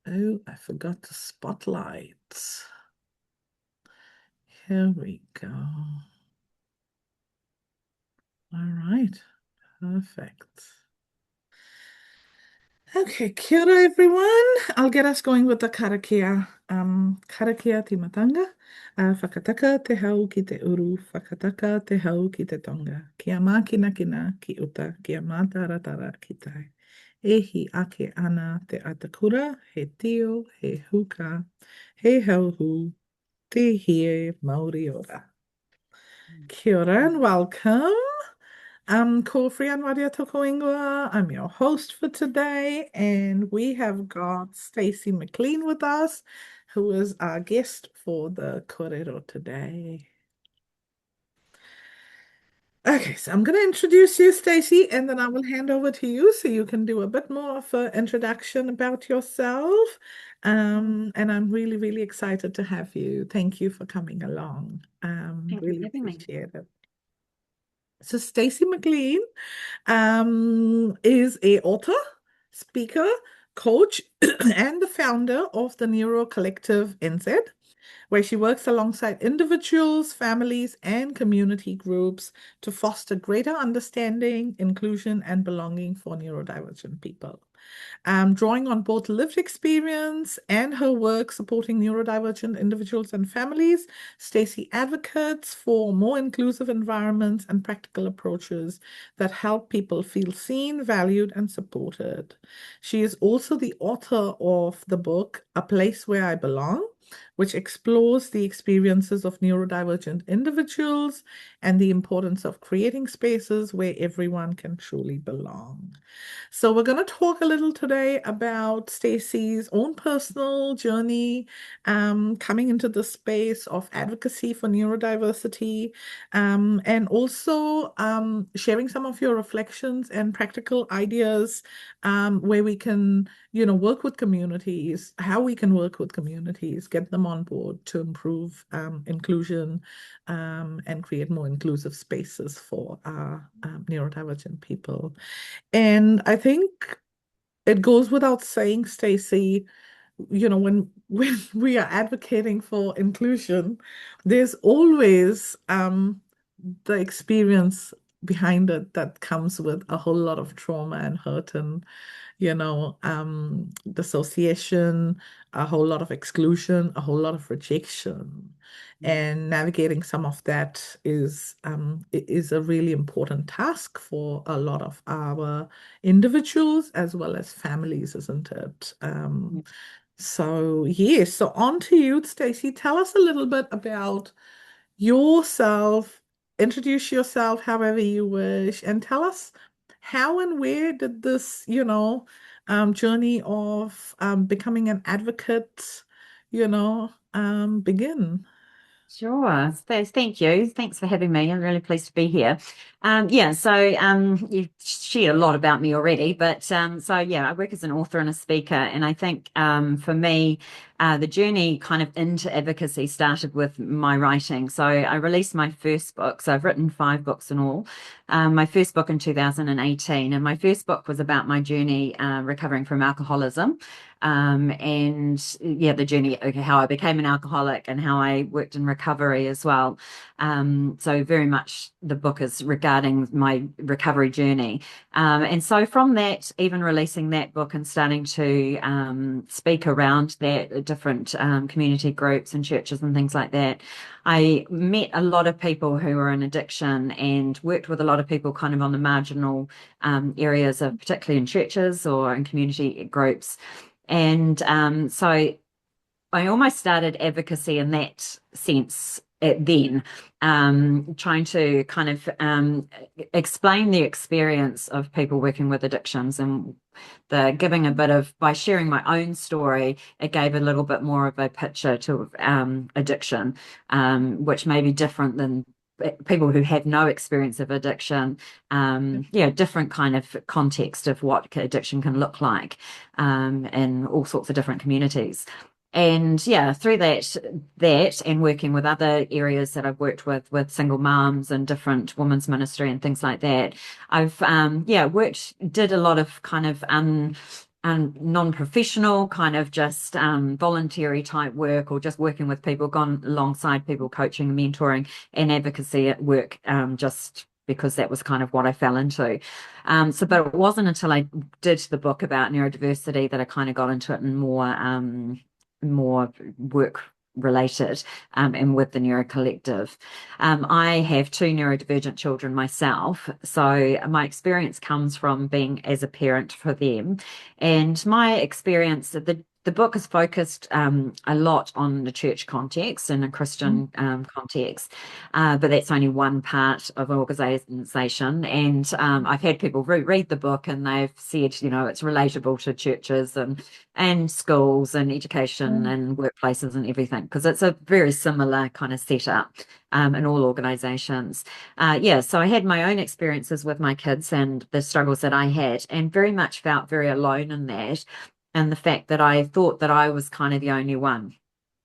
Oh, I forgot the spotlight. Here we go. All right, perfect. Okay, kia ora everyone. I'll get us going with the karakia. Karakia timatanga. Whakataka te hau ki te uru, whakataka te hau ki te tonga. Kia mā kina kina ki uta, kia mā taratara ki tai. Ehi ake ana te atakura, he tio, he huka, he hauhu, te hie Māori ora. Kia ora and welcome. Ko Frian Wadia Toko Ingoa. I'm your host for today, and we have got Staci McLean with us, who is our guest for the Korero today. Okay, so I'm going to introduce you, Staci, and then I will hand over to you so you can do a bit more of an introduction about yourself. And I'm really, really excited to have you. Thank you for coming along. Thank you Really for having me. appreciate it. So Staci McLean is a author, speaker, coach, and the founder of the Neurocollective NZ, where she works alongside individuals, families, and community groups to foster greater understanding, inclusion, and belonging for neurodivergent people. Drawing on both lived experience and her work supporting neurodivergent individuals and families, Staci advocates for more inclusive environments and practical approaches that help people feel seen, valued, and supported. She is also the author of the book A Place Where I Belong, which explores the experiences of neurodivergent individuals and the importance of creating spaces where everyone can truly belong. So we're going to talk a little today about Staci's own personal journey, coming into the space of advocacy for neurodiversity, and also sharing some of your reflections and practical ideas, where we can, work with communities, how we can work with communities, get them on board to improve inclusion, and create more inclusive spaces for our neurodivergent people. And I think it goes without saying, Staci, when we are advocating for inclusion, there's always the experience behind it that comes with a whole lot of trauma and hurt and dissociation, a whole lot of exclusion, a whole lot of rejection. And navigating some of that is a really important task for a lot of our individuals as well as families, isn't it? So yes, so on to you, Staci. Tell us a little bit about yourself, introduce yourself however you wish, and tell us how and where did this, journey of becoming an advocate, begin? Sure. So thank you. Thanks for having me. I'm really pleased to be here. You've shared a lot about me already, but I work as an author and a speaker, and I think for me, the journey kind of into advocacy started with my writing. So I released my first book. So I've written 5 books in all. My first book in 2018, and my first book was about my journey recovering from alcoholism. The journey, okay, how I became an alcoholic and how I worked in recovery as well. So very much the book is regarding my recovery journey. And so from that, even releasing that book and starting to speak around that at different community groups and churches and things like that, I met a lot of people who were in addiction and worked with a lot of people kind of on the marginal areas of, particularly in churches or in community groups. And so I almost started advocacy in that sense then, trying to kind of explain the experience of people working with addictions and the giving a bit of, by sharing my own story, it gave a little bit more of a picture to addiction, which may be different than people who have no experience of addiction, different kind of context of what addiction can look like in all sorts of different communities. And yeah, through that and working with other areas that I've worked with single moms and different women's ministry and things like that, I've did a lot of kind of non-professional, kind of just voluntary type work, or just working with people, gone alongside people, coaching and mentoring and advocacy at work, just because that was kind of what I fell into. But it wasn't until I did the book about neurodiversity that I kind of got into it in more work related, and with the Neurocollective. I have two neurodivergent children myself, so my experience comes from being as a parent for them. And my experience, the book is focused a lot on the church context and a Christian context, but that's only one part of organization. And I've had people read the book and they've said, it's relatable to churches and schools and education and workplaces and everything, because it's a very similar kind of setup in all organizations. So I had my own experiences with my kids and the struggles that I had, and very much felt very alone in that. And the fact that I thought that I was kind of the only one.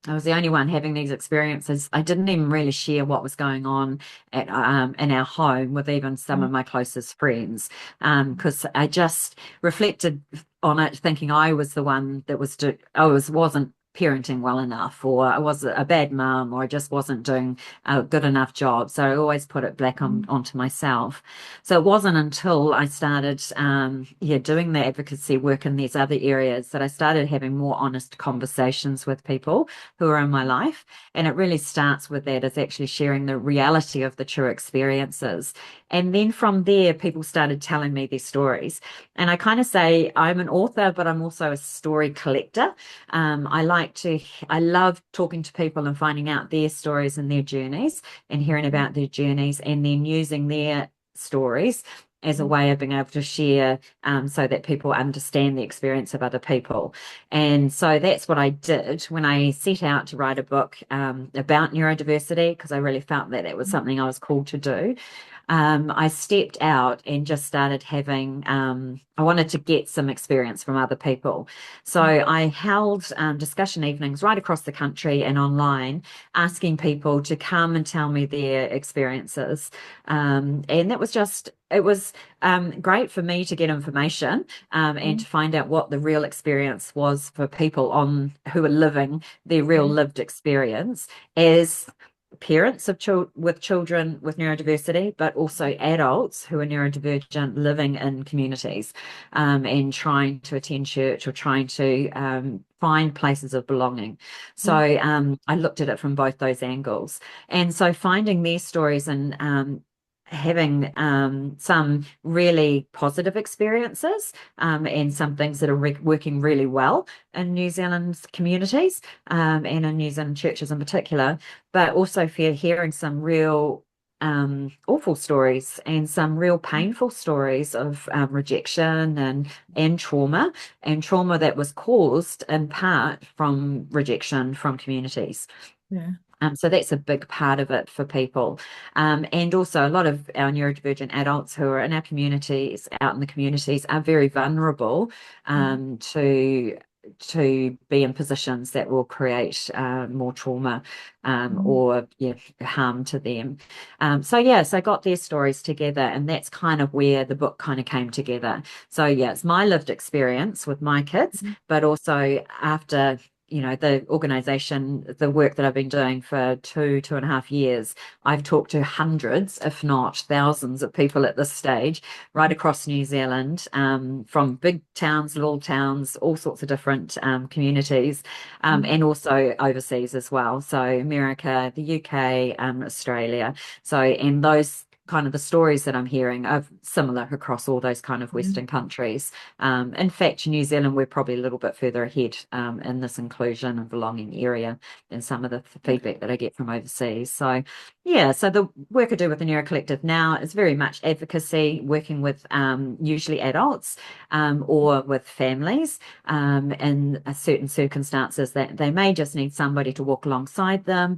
I was the only one having these experiences. I didn't even really share what was going on in our home with even some of my closest friends, because I just reflected on it, thinking I was the one that wasn't parenting well enough, or I was a bad mum, or I just wasn't doing a good enough job. So I always put it back onto myself. So it wasn't until I started doing the advocacy work in these other areas that I started having more honest conversations with people who are in my life. And it really starts with that, is actually sharing the reality of the true experiences. And then from there, people started telling me their stories. And I kind of say I'm an author, but I'm also a story collector. I love talking to people and finding out their stories and their journeys, and hearing about their journeys, and then using their stories as a way of being able to share, so that people understand the experience of other people. And so that's what I did when I set out to write a book about neurodiversity, because I really felt that it was something I was called to do. I stepped out and just started having, I wanted to get some experience from other people. So I held discussion evenings right across the country and online, asking people to come and tell me their experiences. And it was great for me to get information, and to find out what the real experience was for people who are living their real lived experience as parents of with children with neurodiversity, but also adults who are neurodivergent living in communities, and trying to attend church, or trying to find places of belonging. So I looked at it from both those angles. And so finding their stories and having some really positive experiences, and some things that are working really well in New Zealand's communities, and in New Zealand churches in particular, but also hearing some real awful stories and some real painful stories of rejection and trauma that was caused in part from rejection from communities. Yeah. So that's a big part of it for people. And also a lot of our neurodivergent adults who are in our communities, out in the communities, are very vulnerable to be in positions that will create more trauma, or harm to them. So I got their stories together, and that's kind of where the book kind of came together. So it's my lived experience with my kids, but also after the organization, the work that I've been doing for 2.5 years, I've talked to hundreds, if not thousands of people at this stage, right across New Zealand, from big towns, little towns, all sorts of different communities, and also overseas as well. So America, the UK, Australia. So, and those kind of the stories that I'm hearing are similar across all those kind of Western countries. In fact, New Zealand, we're probably a little bit further ahead in this inclusion and belonging area than some of the feedback that I get from overseas. So so the work I do with the Neurocollective now is very much advocacy, working with usually adults, or with families, in certain circumstances that they may just need somebody to walk alongside them,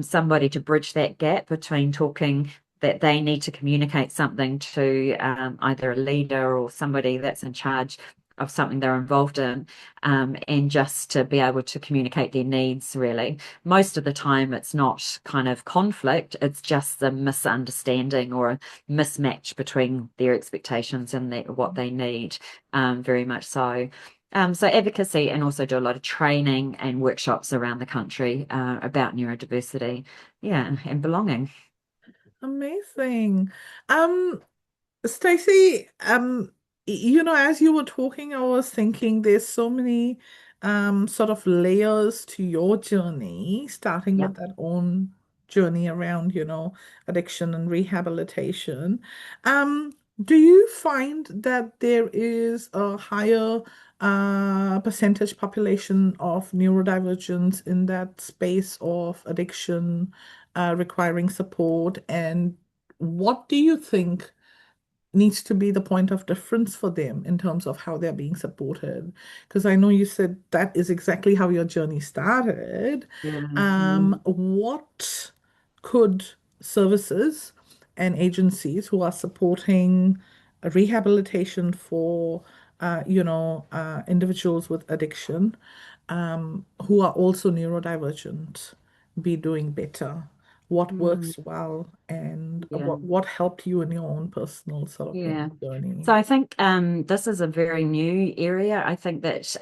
somebody to bridge that gap between talking that they need to communicate something to either a leader or somebody that's in charge of something they're involved in, and just to be able to communicate their needs, really. Most of the time, it's not kind of conflict, it's just the misunderstanding or a mismatch between their expectations and what they need, very much so. So advocacy, and also do a lot of training and workshops around the country about neurodiversity, yeah, and belonging. Amazing. Um, Stacey, as you were talking, I was thinking there's so many sort of layers to your journey, starting with Yep. that own journey around, addiction and rehabilitation. Um, do you find that there is a higher percentage population of neurodivergence in that space of addiction requiring support? And what do you think needs to be the point of difference for them in terms of how they're being supported? Because I know you said that is exactly how your journey started. Yeah. What could services and agencies who are supporting rehabilitation for individuals with addiction who are also neurodivergent be doing better? What Mm, works well, and yeah. what helped you in your own personal sort of Yeah. journey? So I think this is a very new area. I think that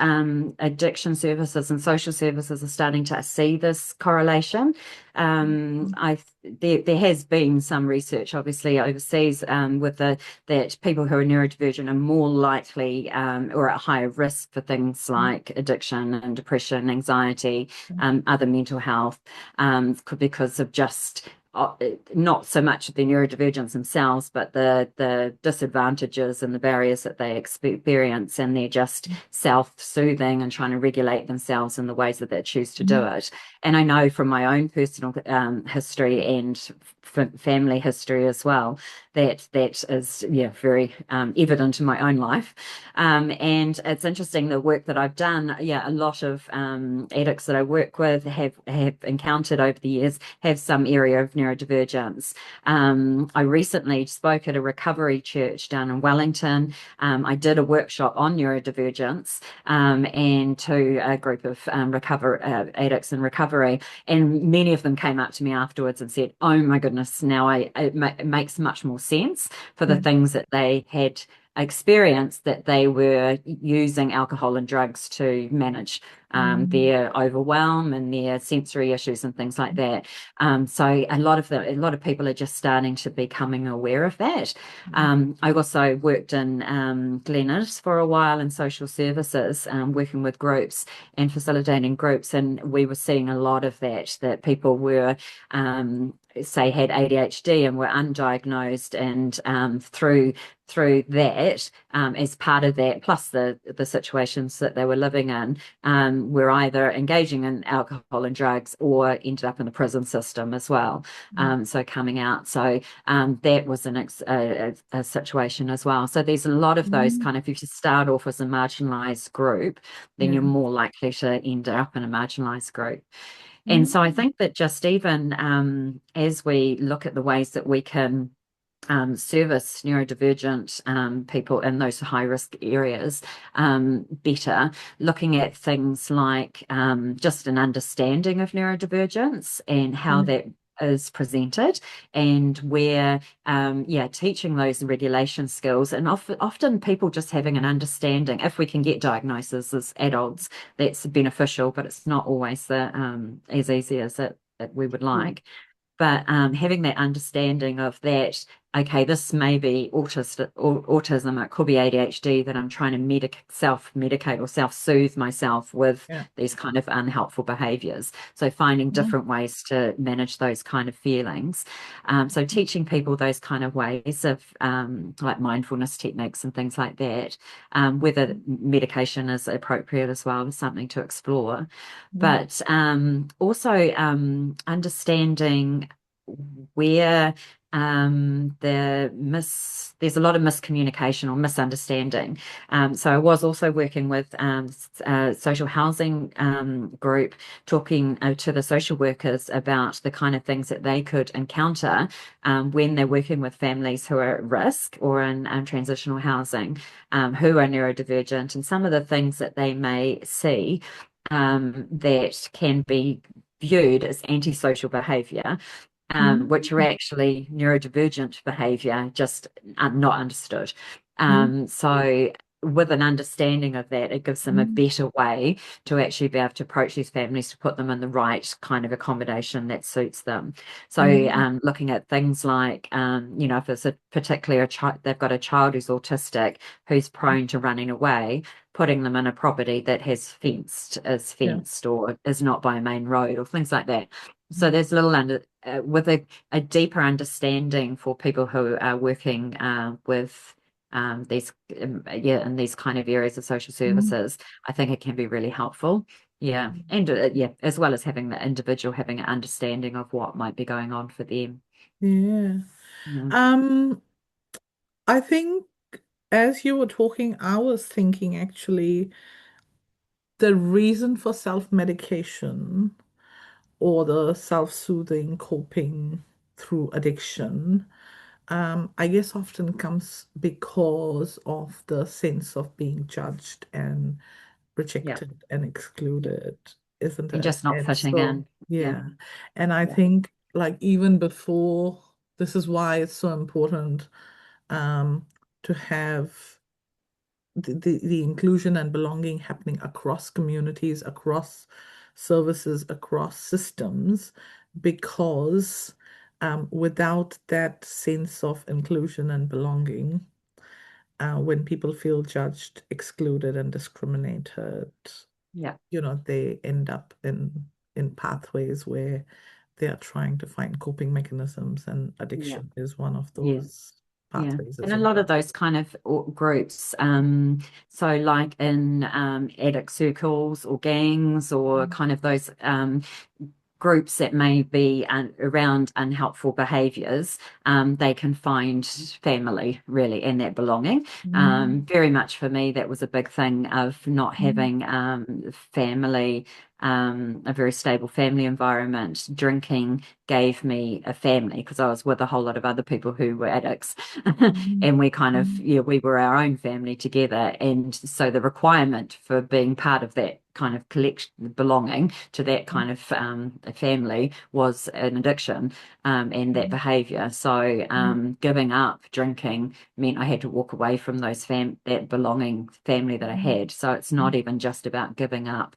addiction services and social services are starting to see this correlation. There has been some research, obviously, overseas with that people who are neurodivergent are more likely or at higher risk for things like addiction and depression, anxiety, other mental health, because of just not so much the neurodivergence themselves, but the disadvantages and the barriers that they experience, and they're just self-soothing and trying to regulate themselves in the ways that they choose to do Mhm. it. And I know from my own personal history and family history as well that is very evident in my own life. And it's interesting the work that I've done. Yeah, a lot of addicts that I work with have encountered over the years have some area of neurodivergence. I recently spoke at a recovery church down in Wellington. I did a workshop on neurodivergence and to a group of addicts in recovery, and many of them came up to me afterwards and said, "Oh my goodness, now it makes much more sense for the Yeah. things that they had." Experienced that they were using alcohol and drugs to manage Mm, their overwhelm and their sensory issues and things like that. So a lot of people are just starting to becoming aware of that. I also worked in Glenard for a while in social services, working with groups and facilitating groups, and we were seeing a lot of that people were say had ADHD and were undiagnosed, and through that as part of that, plus the situations that they were living in, were either engaging in alcohol and drugs or ended up in the prison system as well. So coming out, so that was a situation as well. So there's a lot of those mm, kind of, if you start off as a marginalized group, then you're yeah. more likely to end up in a marginalized group. And so I Mm, think that just even as we look at the ways that we can service neurodivergent people in those high risk areas better, looking at things like just an understanding of neurodivergence and how yeah. that is presented, and where teaching those regulation skills, and often people just having an understanding. If we can get diagnosis as adults, that's beneficial, but it's not always as easy as that we would like. But having that understanding of that, okay, this may be autism, it could be ADHD, that I'm trying to self-medicate or self-soothe myself with Yeah. these kind of unhelpful behaviors. So finding Mm, different ways to manage those kind of feelings. So teaching people those kind of ways of like mindfulness techniques and things like that, whether medication is appropriate as well, is something to explore. yeah. But also understanding where there's a lot of miscommunication or misunderstanding. So I was also working with a social housing group, talking to the social workers about the kind of things that they could encounter when they're working with families who are at risk or in transitional housing, who are neurodivergent, and some of the things that they may see that can be viewed as antisocial behavior, which are Mm, actually neurodivergent behavior, just not understood. mm, So with an understanding of that, it gives them a Mm, better way to actually be able to approach these families to put them in the right kind of accommodation that suits them. So, yeah, looking at things like, if there's a particular child, they've got a child who's autistic, who's prone to running away, putting them in a property that is yeah. fenced or is not by a main road or things like that. So Mm, there's with a deeper understanding for people who are working with these in these kind of areas of social mm, services. I think it can be really helpful. Yeah, and as well as having the individual having an understanding of what might be going on for them. yeah. Yeah, Um, I think as you were talking, I was thinking actually the reason for self-medication or the self-soothing coping through addiction, I guess often comes because of the sense of being judged and yeah, rejected and excluded, isn't and it? just not And fitting so, in. Yeah, yeah. And I yeah, think like even before, this is why it's so important um, to have the inclusion and belonging happening across communities, across services, across systems, because without that sense of inclusion and belonging, when people feel judged, excluded, and discriminated, yeah, they end up in pathways where they are trying to find coping mechanisms, and yeah, addiction is one of yeah. those Yeah, pathways, and a isn't lot it? of those kind of groups, so like in addict circles or gangs or kind of those groups that may be around unhelpful behaviors, they can find family really and that belonging. Mm, Very much for me, that was a big thing of not mm, having family, a very stable family environment. Drinking gave me a family because I was with a whole lot of other people who were addicts. mm, And we kind of, mm, yeah, we were our own family together. And so the requirement for being part of that kind of collection, belonging to that kind of family was an addiction and that behavior. So mm, giving up drinking meant I had to walk away from that belonging family that I mm, had. So it's not mm, even just about giving up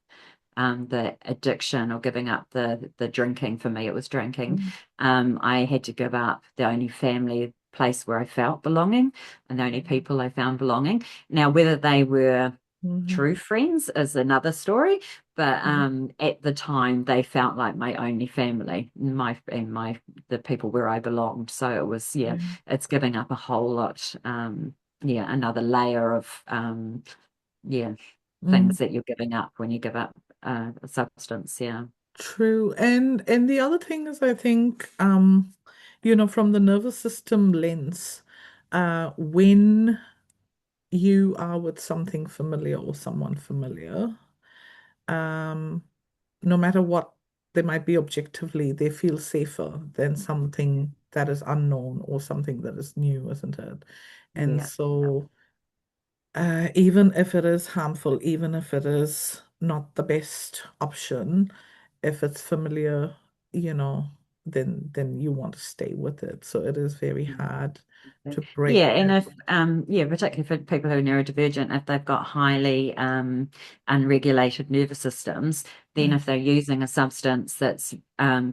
the addiction or giving up the drinking. For me, it was drinking. mm, I had to give up the only family place where I felt belonging and the only people I found belonging. Now, whether they were mm, true friends is another story, but mm, at the time they felt like my only family, my the people where I belonged. So it was, yeah, yeah, it's giving up a whole lot. Yeah, another layer of yeah, mm. things that you're giving up when you give up a substance. Yeah. True. And the other thing is I think from the nervous system lens, when you are with something familiar or someone familiar, um, no matter what they might be objectively, they feel safer than something that is unknown or something that is new, isn't it? And Yeah. Yeah. so even if it is harmful, even if it is not the best option, if it's familiar, you know, then you want to stay with it. So it is very hard to break Yeah, and that. if yeah, particularly for people who are neurodivergent, if they've got highly unregulated nervous systems, then Mm, if they're using a substance that's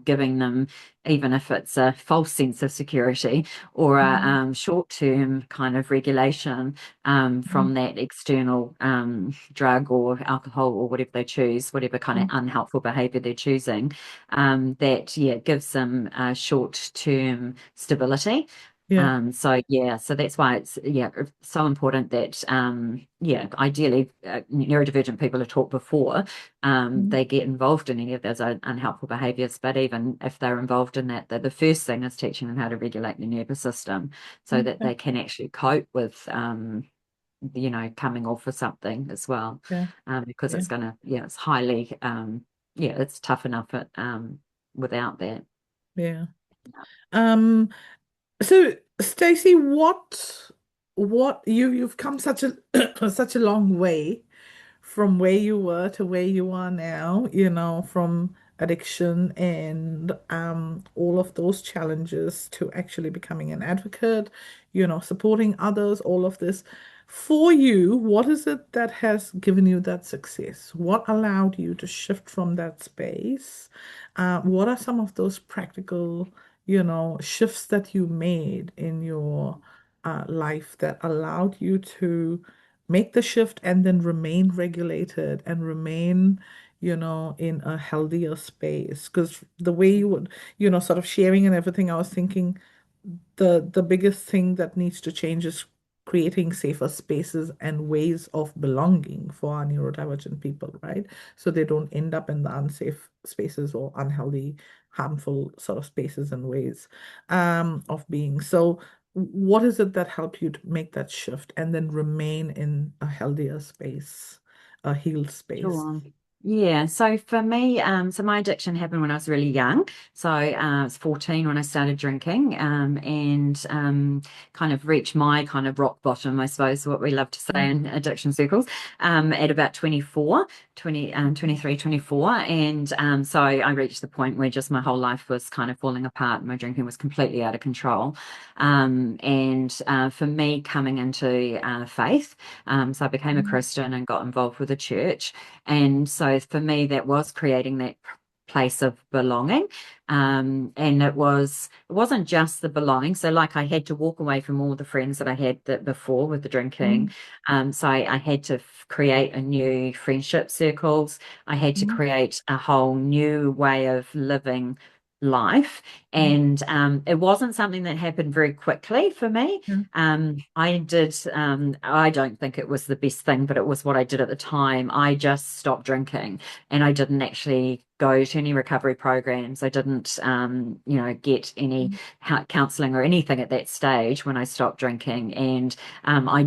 giving them, even if it's a false sense of security or a mm, short-term kind of regulation mm, from that external drug or alcohol or whatever they choose, whatever kind of mm. unhelpful behavior they're choosing, that yeah gives them short-term stability. Yeah. So yeah, so that's why it's yeah so important that yeah, ideally neurodivergent people are taught before Mm, they get involved in any of those unhelpful behaviors. But even if they're involved in that, the first thing is teaching them how to regulate their nervous system so that okay. they can actually cope with coming off of something as well. Yeah. Because Yeah. it's gonna yeah, it's highly yeah, it's tough enough without that. Yeah. Um, so Stacey, what you've come such a such a long way from where you were to where you are now, from addiction and all of those challenges to actually becoming an advocate, supporting others, all of this. For you, what is it that has given you that success? What allowed you to shift from that space? What are some of those practical, shifts that you made in your life that allowed you to make the shift and then remain regulated and remain, in a healthier space? Because the way you would, sort of sharing and everything, I was thinking the biggest thing that needs to change is creating safer spaces and ways of belonging for our neurodivergent people, right? So they don't end up in the unsafe spaces or unhealthy, harmful sort of spaces and ways of being. So what is it that helped you to make that shift and then remain in a healthier space, a healed space? Sure. Yeah, so for me, so my addiction happened when I was really young. So I was 14 when I started drinking, and kind of reached my kind of rock bottom, I suppose, what we love to say in addiction circles, at about 23, 24. And so I reached the point where just my whole life was kind of falling apart. My drinking was completely out of control. And for me, coming into faith, so I became a Christian and got involved with the church. And so for me, that was creating that place of belonging. And it wasn't just the belonging. So like I had to walk away from all the friends that I had before with the drinking. So I had to create a new friendship circles. I had to create a whole new way of living life. And it wasn't something that happened very quickly for me. I don't think it was the best thing, but it was what I did at the time. I just stopped drinking and I didn't actually go to any recovery programs. I didn't, get any counseling or anything at that stage when I stopped drinking. And I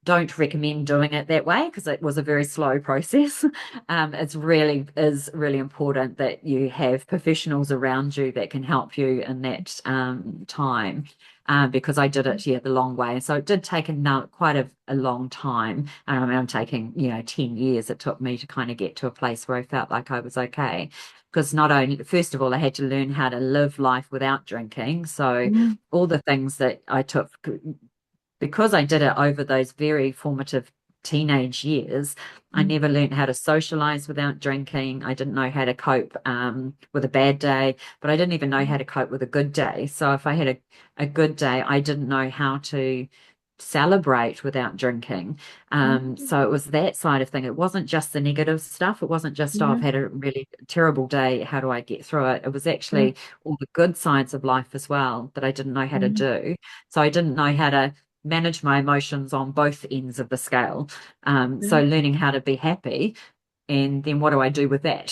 don't recommend doing it that way because it was a very slow process. It's really is really important that you have professionals around you that can help you in that time. Because I did it, yeah, the long way. So it did take quite a long time. I mean, I'm taking, 10 years it took me to kind of get to a place where I felt like I was okay. Because not only, first of all, I had to learn how to live life without drinking. So all the things that I took, because I did it over those very formative teenage years, I never learned how to socialize without drinking. I didn't know how to cope with a bad day, but I didn't even know how to cope with a good day. So if I had a good day, I didn't know how to celebrate without drinking. So it was that side of thing. It wasn't just the negative stuff. It wasn't just, oh, I've Yeah, had a really terrible day. How do I get through it? It was yeah, actually all the good sides of life as well that I didn't know how to yeah, do. So I didn't know how to manage my emotions on both ends of the scale. So yeah. learning how to be happy, and then what do I do with that?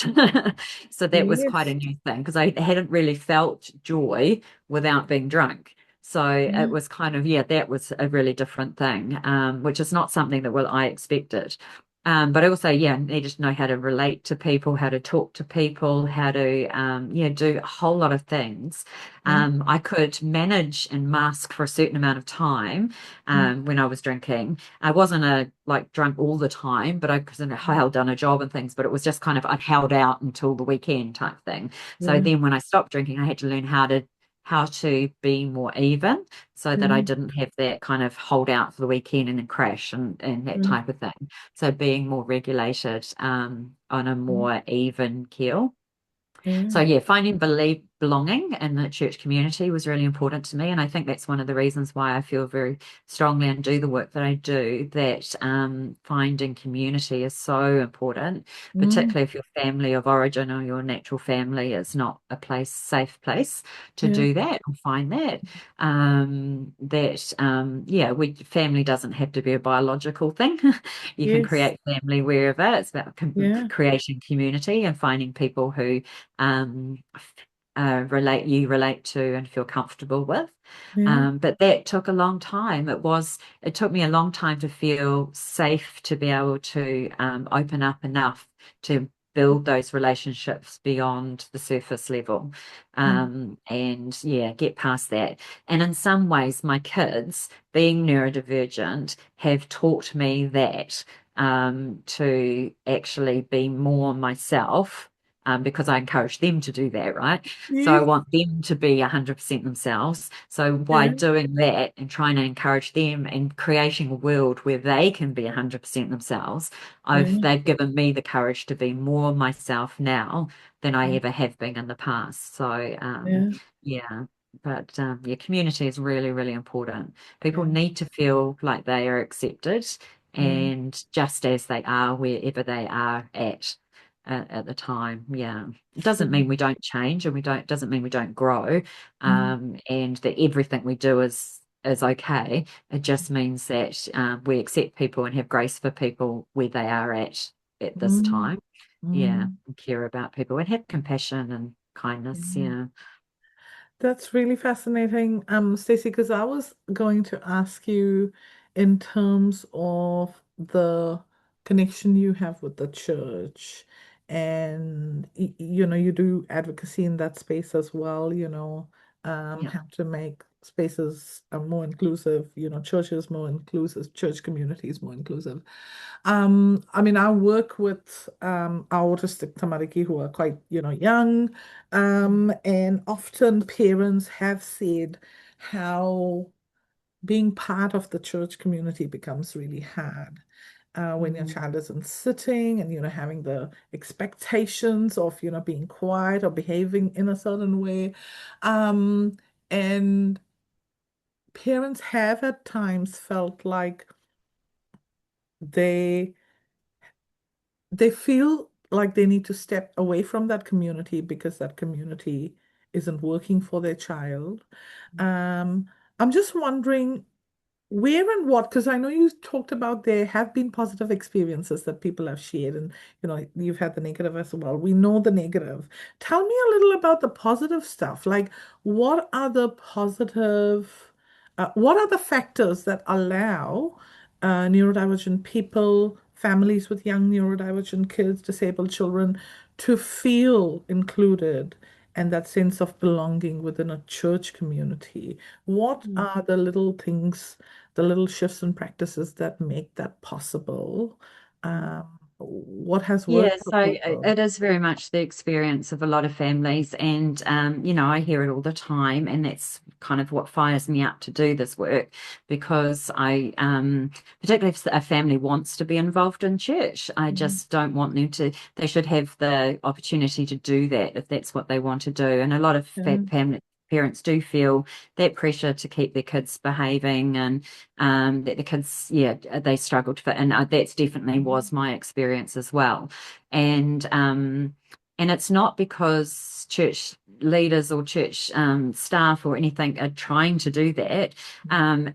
So that was quite a Yes. new thing because I hadn't really felt joy without being drunk. So it Yeah. was kind of, yeah, that was a really different thing, which is not something that I expected. But I also, yeah, needed to know how to relate to people, how to talk to people, how to, do a whole lot of things. Yeah. I could manage and mask for a certain amount of time when I was drinking. I wasn't like drunk all the time, but I wasn't held down a job and things, but it was just kind of I held out until the weekend type thing. So Yeah. then when I stopped drinking, I had to learn how to be more even so that I Yeah. didn't have that kind of hold out for the weekend and then crash and that Yeah. type of thing. So being more regulated on a more even keel. Yeah. So yeah, finding belonging in the church community was really important to me, and I think that's one of the reasons why I feel very strongly and do the work that I do. That finding community is so important, Mm. particularly if your family of origin or your natural family is not a safe place to Yeah. do that or find that. Yeah, family doesn't have to be a biological thing. You can Yes. create family wherever. It's about Yeah. creating community and finding people who um, relate to and feel comfortable with. Yeah. But that took a long time. It took me a long time to feel safe to be able to open up enough to build those relationships beyond the surface level. Mm. And yeah, get past that. And in some ways, my kids, being neurodivergent, have taught me that to actually be more myself because I encourage them to do that, right? So I Yes. want them to be 100% themselves. So by Yeah. doing that and trying to encourage them and creating a world where they can be 100% themselves, Yeah. they've given me the courage to be more myself now than I ever have been in the past. So Yeah. yeah. But yeah, community is really, really important. People Yeah. need to feel like they are accepted Yeah. and just as they are wherever they are at the time. Yeah. It doesn't True. mean we don't change and we don't doesn't mean we don't grow, Mm. and that everything we do is okay. It just means that we accept people and have grace for people where they are at this Mm. time. Yeah, Mm. and care about people and have compassion and kindness. Yeah. Yeah. That's really fascinating, Stacey, because I was going to ask you in terms of the connection you have with the church, and you do advocacy in that space as well, Yeah. how to make spaces more inclusive, churches more inclusive, church communities more inclusive. I mean, I work with our autistic tamariki who are quite, young, and often parents have said how being part of the church community becomes really hard. When your Mm. child isn't sitting and having the expectations of being quiet or behaving in a certain way, um, and parents have at times felt like they they feel like they need to step away from that community because that community isn't working for their child. Um, I'm just wondering where and what, because I know you talked about there have been positive experiences that people have shared, and you've had the negative as well. We know the negative. Tell me a little about the positive stuff. Like, what are the factors that allow neurodivergent people, families with young neurodivergent kids, disabled children, to feel included and that sense of belonging within a church community? What Mm. are the little things, the little shifts and practices that make that possible? What has Yeah, worked for so people? it is very much the experience of a lot of families, and I hear it all the time, and that's kind of what fires me up to do this work because particularly if a family wants to be involved in church, I Mhm. just don't want them to. They should have the opportunity to do that if that's what they want to do, and a lot of Yeah. family parents do feel that pressure to keep their kids behaving and that the kids, yeah, they struggle to fit, and that's definitely was my experience as well. And it's not because church leaders or church staff or anything are trying to do that.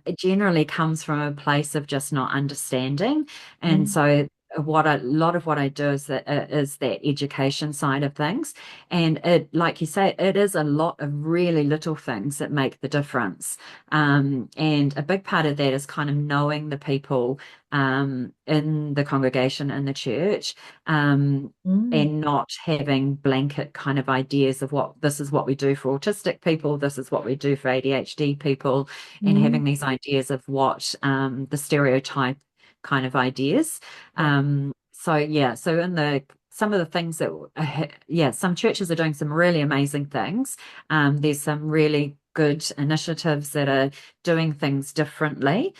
It generally comes from a place of just not understanding. And Mm, so a lot of what I do is that education side of things. And it, like you say, it is a lot of really little things that make the difference. And a big part of that is kind of knowing the people in the congregation, in the church, mm, and not having blanket kind of ideas of what this is what we do for autistic people, this is what we do for ADHD people, and mm. having these ideas of what the stereotype kind of ideas. Yeah. So yeah, so in the some of the things that yeah, some churches are doing some really amazing things. There's some really good initiatives that are doing things differently.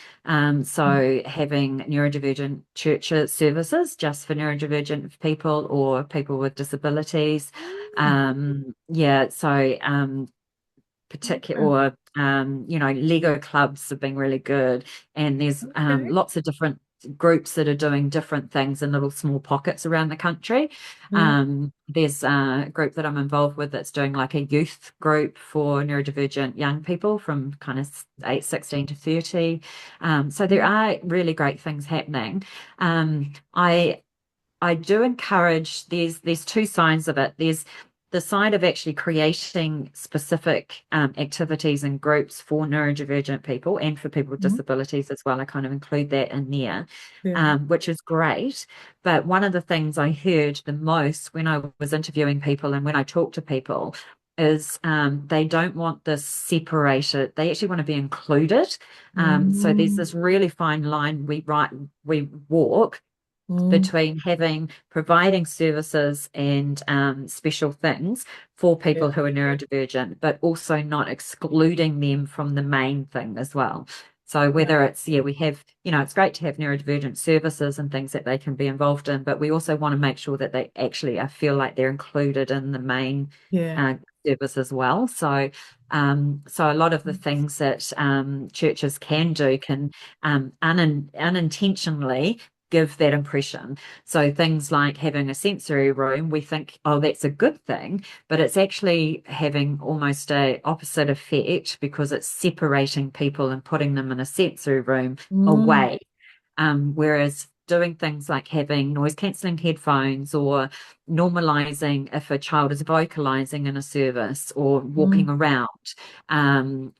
So having neurodivergent church services just for neurodivergent people or people with disabilities. Mm. Yeah, so particular Okay. or Lego clubs have been really good, and there's Okay. lots of different groups that are doing different things in little small pockets around the country. Yeah. There's a group that I'm involved with that's doing like a youth group for neurodivergent young people from kind of 16 to 30. So there are really great things happening. I do encourage there's two sides of it. There's the side of actually creating specific activities and groups for neurodivergent people and for people with Mhm. disabilities as well. I kind of include that in there, Yeah. which is great. But one of the things I heard the most when I was interviewing people and when I talk to people is they don't want this separated. They actually want to be included. So there's Mm. this really fine line we walk Mm, between providing services and special things for yeah, people who are neurodivergent, but also not excluding them from the main thing as well. So yeah, whether it's, yeah, we have, it's great to have neurodivergent services and things that they can be involved in, but we also want to make sure that they actually feel like they're included in the main yeah. uh, service as well. So a lot of the things that churches can do can unintentionally give that impression. So things like having a sensory room, we think, oh, that's a good thing, but it's actually having almost a opposite effect because it's separating people and putting them in a sensory room Mm, away. Whereas doing things like having noise cancelling headphones or normalizing if a child is vocalizing in a service or walking mm, around,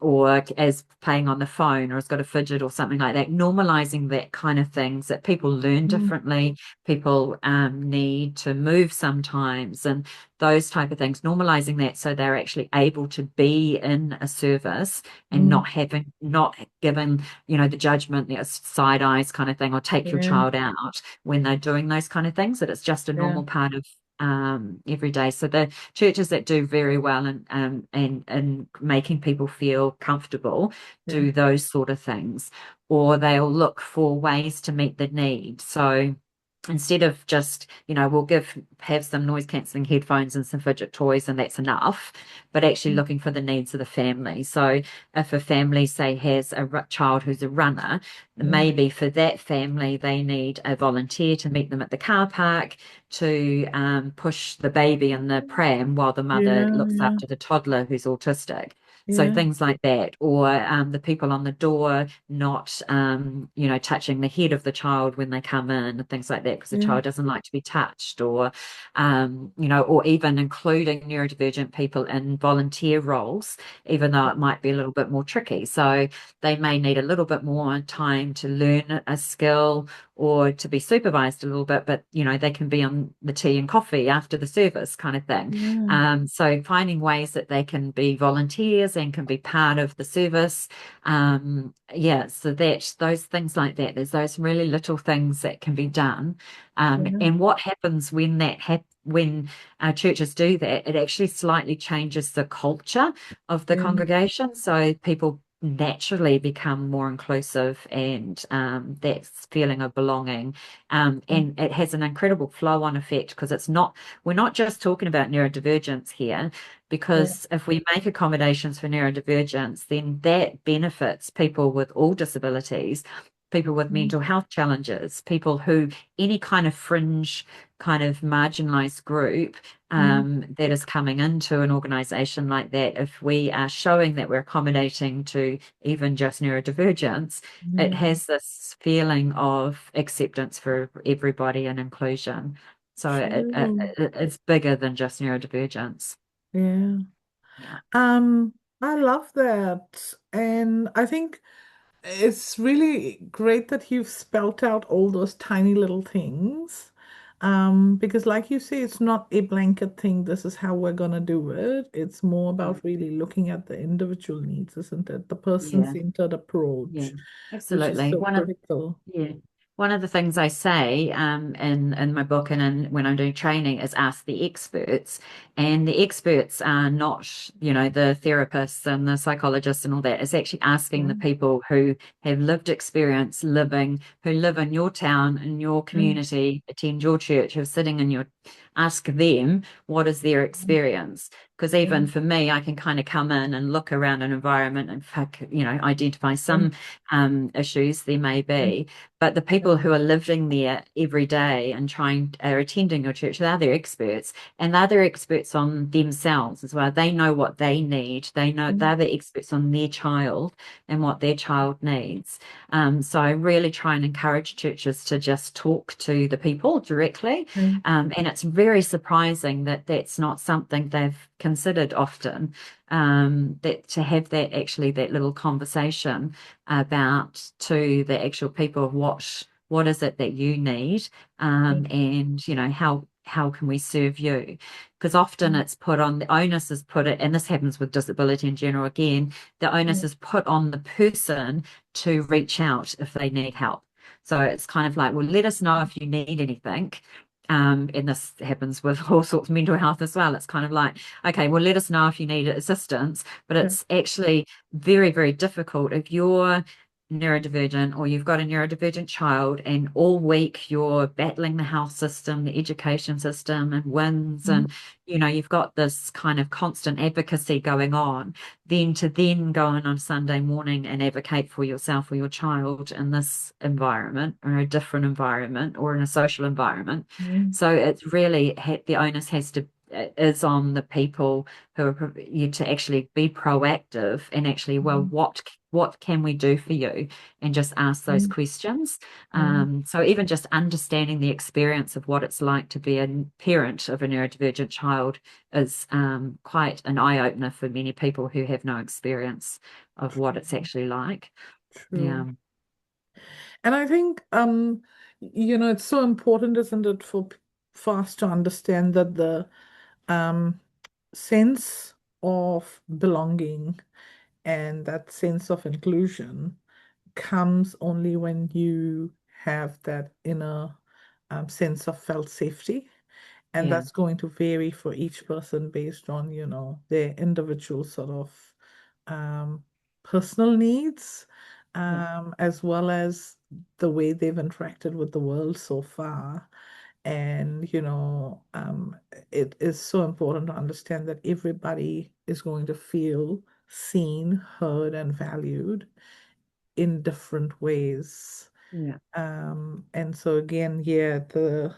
or as playing on the phone or has got a fidget or something like that, normalizing that kind of things that people learn mm, differently, people need to move sometimes, and those type of things, normalizing that so they're actually able to be in a service and mm. not given, the judgment, the side eyes kind of thing, or take your Yeah, child out when they're doing those kind of things, that it's just a yeah, normal part of every day. So the churches that do very well and making people feel comfortable yeah. do those sort of things, or they'll look for ways to meet the need. So instead of just, we'll have some noise cancelling headphones and some fidget toys and that's enough, but actually Mm, looking for the needs of the family. So if a family, say, has a child who's a runner, yeah, maybe for that family, they need a volunteer to meet them at the car park to push the baby in the pram while the mother yeah, looks yeah, after the toddler who's autistic. So yeah, things like that, or the people on the door not, touching the head of the child when they come in, and things like that, because the yeah, child doesn't like to be touched, or, or even including neurodivergent people in volunteer roles, even though it might be a little bit more tricky. So they may need a little bit more time to learn a skill or to be supervised a little bit, but they can be on the tea and coffee after the service kind of thing. yeah, So finding ways that they can be volunteers and can be part of the service. Yeah, so that those things like that, there's those really little things that can be done. yeah, And what happens when when churches do that, it actually slightly changes the culture of the yeah, congregation. So people naturally become more inclusive, and that feeling of belonging. And it has an incredible flow-on effect because we're not just talking about neurodivergence here, yeah, because if we make accommodations for neurodivergence, then that benefits people with all disabilities, people with mm, mental health challenges, people who, any kind of fringe, kind of marginalized group mm, that is coming into an organization like that. If we are showing that we're accommodating to even just neurodivergence, it yeah, has this feeling of acceptance for everybody and inclusion. So true. it's bigger than just neurodivergence. Yeah. Yeah. I love that. And I think it's really great that you've spelt out all those tiny little things. Because like you say, it's not a blanket thing, this is how we're gonna do it. It's more Mm. about really looking at the individual needs, isn't it? The Yeah. person-centered Yeah. approach, which is Absolutely. so critical. Yeah. One of the things I say in my book and when I'm doing training is ask the experts. And the experts are not, the therapists and the psychologists and all that. It's actually asking Yeah. the people who have lived experience who live in your town, in your Mm, community, attend your church, who are sitting in ask them what is their mm, experience. Because even mm, for me, I can kind of come in and look around an environment and identify mm, some issues there may mm, be. But the people mm, who are living there every day and are attending your church, they're the experts, and they're the experts on themselves as well. They know what they need. They know mm, they're the experts on their child and what their child needs. So I really try and encourage churches to just talk to the people directly. mm, And it's very surprising that that's not something they've considered often, that to have that little conversation about to the actual people, what is it that you need, mm, and how can we serve you? Because often mm, it's put on, the onus is put it, and this happens with disability in general again, the onus mm, is put on the person to reach out if they need help. So it's kind of like, well, let us know if you need anything. And this happens with all sorts of mental health as well. It's kind of like, okay, well, let us know if you need assistance, but Yeah. it's actually very, very difficult if you're neurodivergent or you've got a neurodivergent child and all week you're battling the health system, the education system and wins Mhm. and you've got this kind of constant advocacy going on, then to then go in on Sunday morning and advocate for yourself or your child in this environment or a different environment or in a social environment. Mhm. So it's really the onus has to is on the people who are you to actually be proactive and actually, well, Mhm. what can we do for you? And just ask those Mhm. questions. Mhm. So even just understanding the experience of what it's like to be a parent of a neurodivergent child is quite an eye-opener for many people who have no experience of what it's actually like. True. Yeah, And I think, it's so important, isn't it, for us to understand that the um, sense of belonging and that sense of inclusion comes only when you have that inner sense of felt safety. And yeah, that's going to vary for each person based on, their individual sort of um, personal needs, yeah, as well as the way they've interacted with the world so far. And, it is so important to understand that everybody is going to feel seen, heard, and valued in different ways. yeah, And so again, yeah, the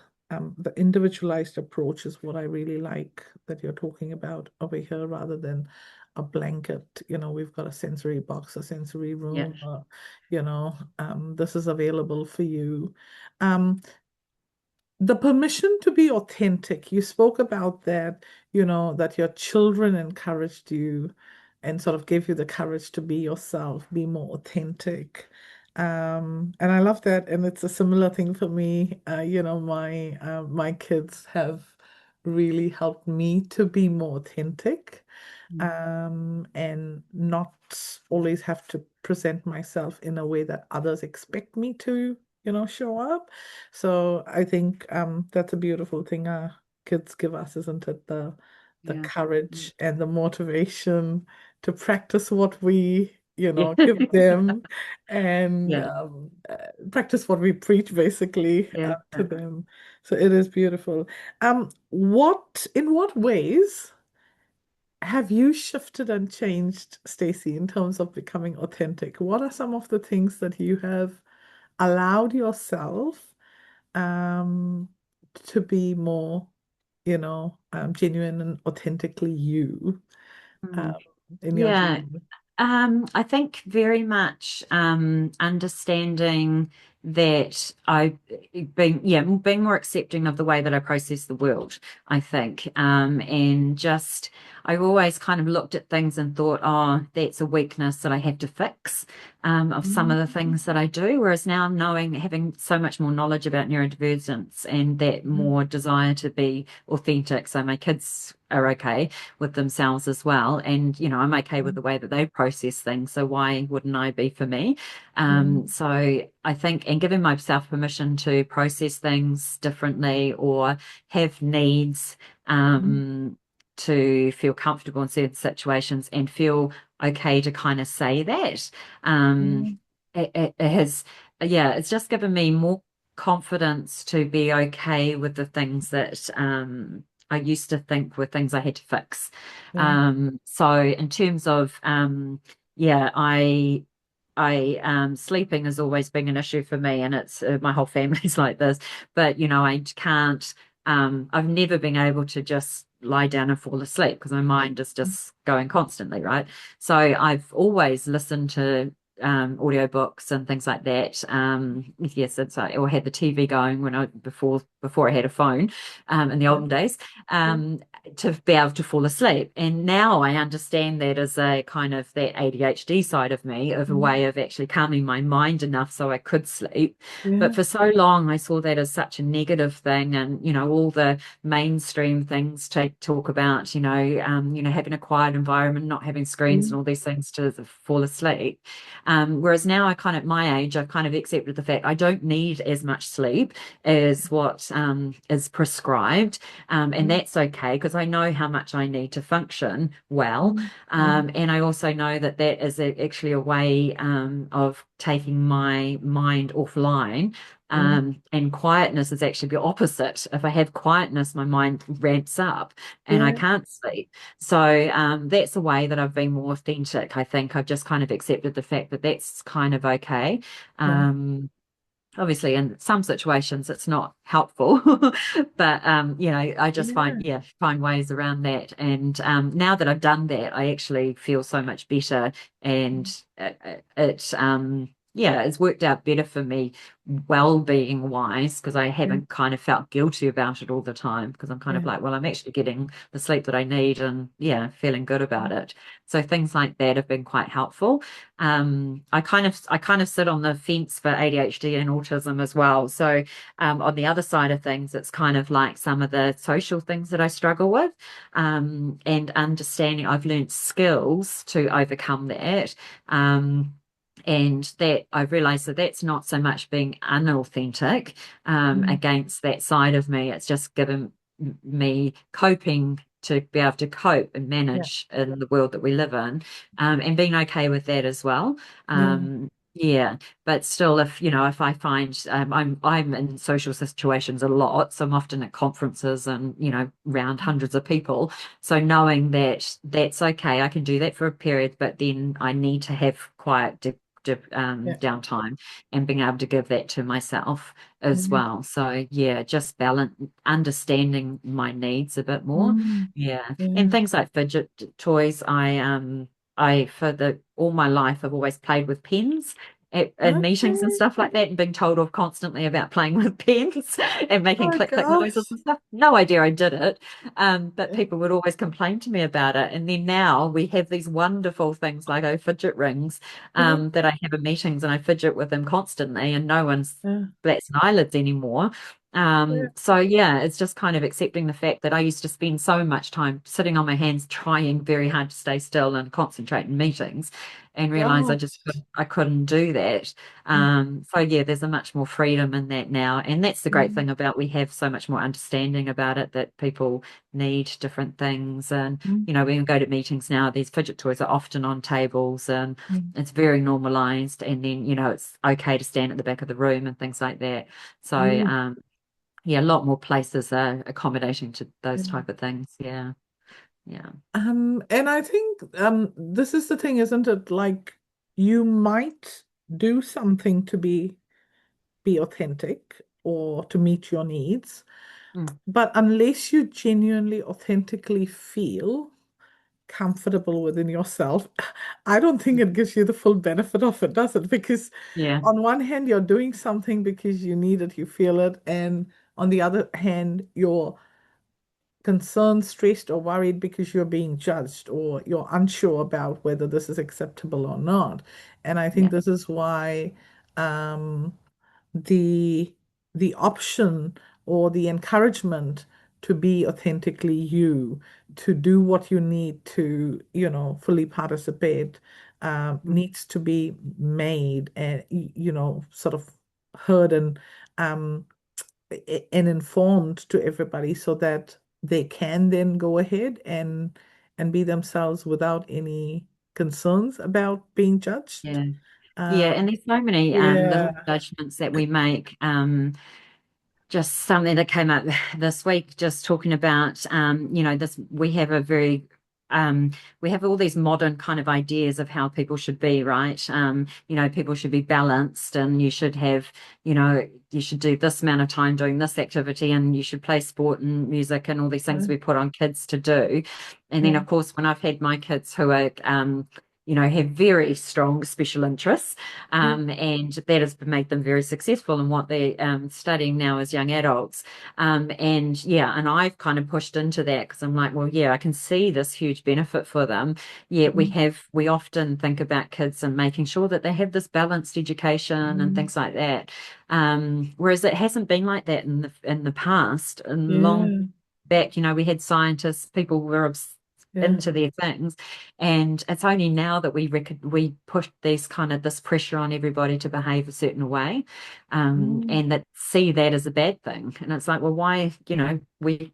individualized approach is what I really like that you're talking about over here, rather than a blanket, we've got a sensory box, a sensory yeah, room, this is available for you. Um, the permission to be authentic, you spoke about that, that your children encouraged you and sort of gave you the courage to be yourself, be more authentic. And I love that. And it's a similar thing for me. My kids have really helped me to be more authentic, and not always have to present myself in a way that others expect me to, show up. So I think that's a beautiful thing our kids give us, isn't it? The yeah, courage and the motivation to practice what we, yeah, give them, and yeah, practice what we preach, basically, yeah. to them. So it is beautiful. In what ways have you shifted and changed, Staci, in terms of becoming authentic? What are some of the things that you have allowed yourself um, to be more, genuine and authentically you Mm. um, in your Yeah, journey? I think very much understanding that being more accepting of the way that I process the world, I think. And just I always kind of looked at things and thought, oh, that's a weakness that I have to fix of some of the things that I do. Whereas now having so much more knowledge about neurodivergence and that more desire to be authentic. So my kids are okay with themselves as well. And, I'm okay with the way that they process things. So why wouldn't I be for me? So I think, and giving myself permission to process things differently or have needs, to feel comfortable in certain situations and feel okay to kind of say that. Um, it has, yeah, it's just given me more confidence to be okay with the things that, I used to think were things I had to fix. Yeah. So in terms of yeah, I sleeping has always been an issue for me, and it's my whole family's like this. But I can't. I've never been able to just lie down and fall asleep because my mind is just going constantly, right? So I've always listened to audiobooks and things like that. Yes, it's or had the TV going when I before I had a phone, in the Yeah. olden days, Yeah. to be able to fall asleep. And now I understand that as a kind of that ADHD side of me, of a Mm. way of actually calming my mind enough so I could sleep. But Yeah. for so long, I saw that as such a negative thing. And, all the mainstream things to talk about, having a quiet environment, not having screens and Mm. all these things to fall asleep. Whereas now at my age, I've kind of accepted the fact I don't need as much sleep as what is prescribed. And Mm. that's okay because I know how much I need to function well. Mm. Mm. And I also know that that is actually a way of taking my mind offline. Mm. And quietness is actually the opposite. If I have quietness, my mind ramps up and I Yeah. can't sleep. So that's a way that I've been more authentic. I think I've just kind of accepted the fact that that's kind of okay. Yeah. Obviously in some situations it's not helpful, but I just Yeah. find ways around that. And now that I've done that, I actually feel so much better, and it's worked out better for me, well-being wise, because I Yeah. haven't kind of felt guilty about it all the time, because I'm kind of Yeah. like, well, I'm actually getting the sleep that I need, and feeling good about it. So things like that have been quite helpful. I kind of sit on the fence for ADHD and autism as well. So on the other side of things, it's kind of like some of the social things that I struggle with, and understanding I've learned skills to overcome that. And that I've realized that that's not so much being unauthentic Mm. against that side of me. It's just given me coping to be able to cope and Yeah. manage in the world that we live in, and being okay with that as well. Yeah. Yeah, but still, if I find I'm in social situations a lot, so I'm often at conferences and around hundreds of people. So knowing that that's okay, I can do that for a period, but then I need to have quiet Yeah. downtime, and being able to give that to myself as Yeah. well. So just balance, understanding my needs a bit more. Mm. Yeah. And Yeah. things like fidget toys, I for the all my life I've always played with pens in meetings and Okay. stuff like that, and being told off constantly about playing with pens and making Oh click click noises gosh. and stuff. No idea I did it. But Yeah. people would always complain to me about it. And then now we have these wonderful things like fidget rings Yeah. that I have in meetings, and I fidget with them constantly, and no one's Yeah. bats an eyelids anymore. Yeah. So it's just kind of accepting the fact that I used to spend so much time sitting on my hands trying very hard to stay still and concentrate in meetings, and realize Gosh. I couldn't do that. Yeah. So there's a much more freedom in that now. And that's the great Mm. thing about, we have so much more understanding about it, that people need different things. And Mm. when we go to meetings now, these fidget toys are often on tables, and Mm. it's very normalized. And then it's okay to stand at the back of the room and things like that. So Mm. a lot more places are accommodating to those Yeah. type of things. Yeah. Yeah. And I think this is the thing, isn't it? Like you might do something to be authentic or to meet your needs, Mm. but unless you genuinely, authentically feel comfortable within yourself, I don't think it gives you the full benefit of it, does it? Because Yeah. on one hand, you're doing something because you need it, you feel it, and on the other hand, you're concerned, stressed, or worried because you're being judged or you're unsure about whether this is acceptable or not. And I think Yeah. this is why um, the the option or the encouragement to be authentically you, to do what you need to, fully participate, Mm. needs to be made and, sort of heard um, and informed to everybody so that they can then go ahead and be themselves without any concerns about being judged. Yeah. Yeah, Uh, and there's so many little yeah. judgments that we make. Just something that came up this week, just talking about, this, we have all these modern kind of ideas of how people should be, right? People should be balanced, and you should do this amount of time doing this activity, and you should play sport and music and all these things Yeah. we put on kids to do. And then, Yeah. of course, when I've had my kids who are have very strong special interests, Yeah. and that has made them very successful in what they're studying now as young adults. And I've kind of pushed into that because I'm like, well, yeah, I can see this huge benefit for them. Yeah, Mm, we often think about kids and making sure that they have this balanced education and mm, things like that. Whereas it hasn't been like that in the past. And long yeah. back, we had scientists, people who were Yeah. into their things, and it's only now that we push this pressure on everybody to behave a certain way, Mm, and that see that as a bad thing. And it's like, well, why, we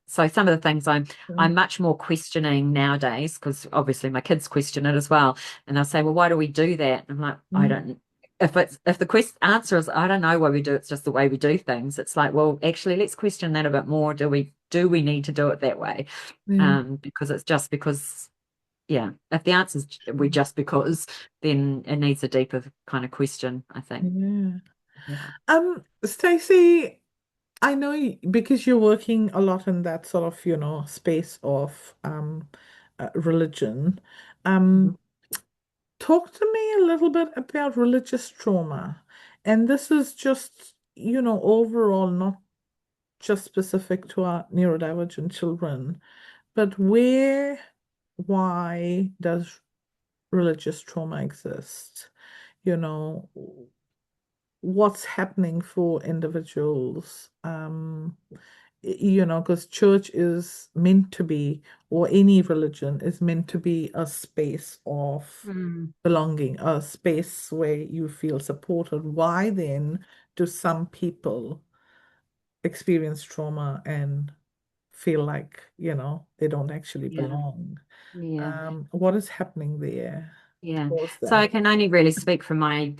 so some of the things I'm yeah. much more questioning nowadays, because obviously my kids question it as well. And they'll say, well, why do we do that? And I'm like, I Mm, don't if the answer is I don't know why we do it, it's just the way we do things. It's like, well, actually let's question that a bit more. Do we need to do it that way? yeah. Because it's just because, yeah, if the answer is we just because, then it needs a deeper kind of question, I think. Yeah. Yeah. Stacey, I know because you're working a lot in that sort of, space of religion. Mhm. Um, Talk to me a little bit about religious trauma. And this is just, overall, not just specific to our neurodivergent children, but why does religious trauma exist? You know, what's happening for individuals? Because church is meant to be, or any religion is meant to be a space of Mm, belonging, a space where you feel supported. Why then do some people experience trauma and feel like, they don't actually yeah. belong? Yeah. What is happening there to Yeah. cause So I that? can only really speak from my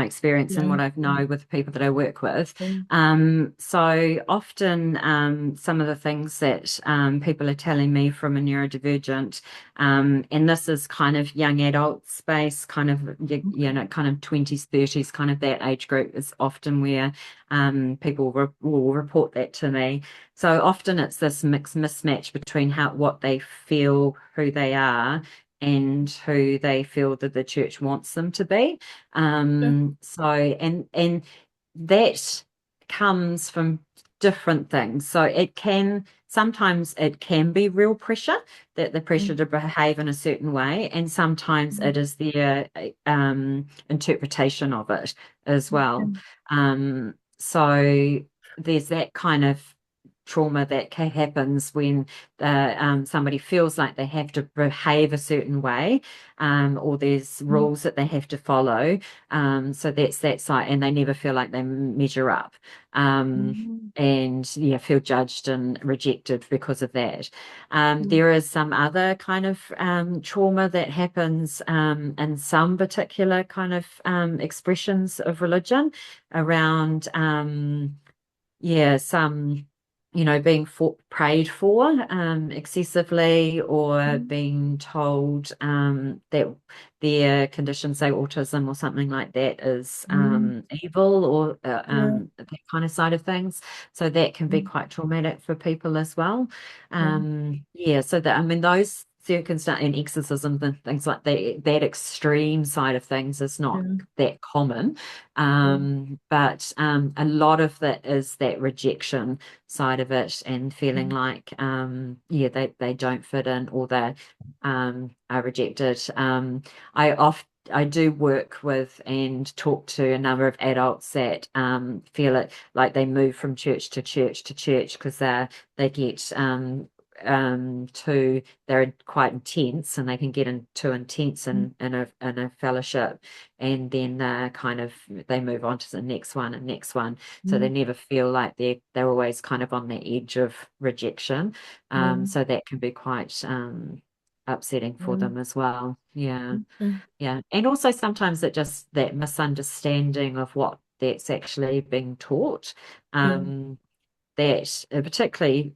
experience and Yeah. what I know with the people that I work with. Yeah. So often some of the things that people are telling me from a neurodivergent, and this is kind of young adult space, kind of Okay. kind of 20s, 30s, kind of that age group is often where people will report that to me. So often it's this mixed mismatch between what they feel, who they are, and who they feel that the church wants them to be. Yeah. And that comes from different things. So sometimes it can be real pressure, that the pressure to behave in a certain way, and sometimes Mm, it is their interpretation of it as well. okay. So there's that kind of trauma that happens when somebody feels like they have to behave a certain way, or there's Mm, rules that they have to follow. So that's that side, and they never feel like they measure up. mm, And yeah, feel judged and rejected because of that. mm, There is some other kind of trauma that happens in some particular kind of expressions of religion around some, being prayed for excessively, or mm, being told that their condition, say autism or something like that, is mm, evil, or yeah. that kind of side of things. So that can be Mm, quite traumatic for people as well. yeah. Yeah, so that, I mean, those circumstances and exorcism and things like that extreme side of things is not Yeah. that common. Yeah. But a lot of that is that rejection side of it, and feeling Mm, like they don't fit in, or they are rejected. I do work with and talk to a number of adults that feel it like they move from church to church to church because they get too they're quite intense, and they can get too intense mm, in a fellowship, and then they move on to the next one and next one, so they mm, never feel like they're always kind of on the edge of rejection. yeah. So that can be quite upsetting for Yeah. them as well. Yeah. Okay. Yeah. And also sometimes it just that misunderstanding of what that's actually being taught. Yeah. That particularly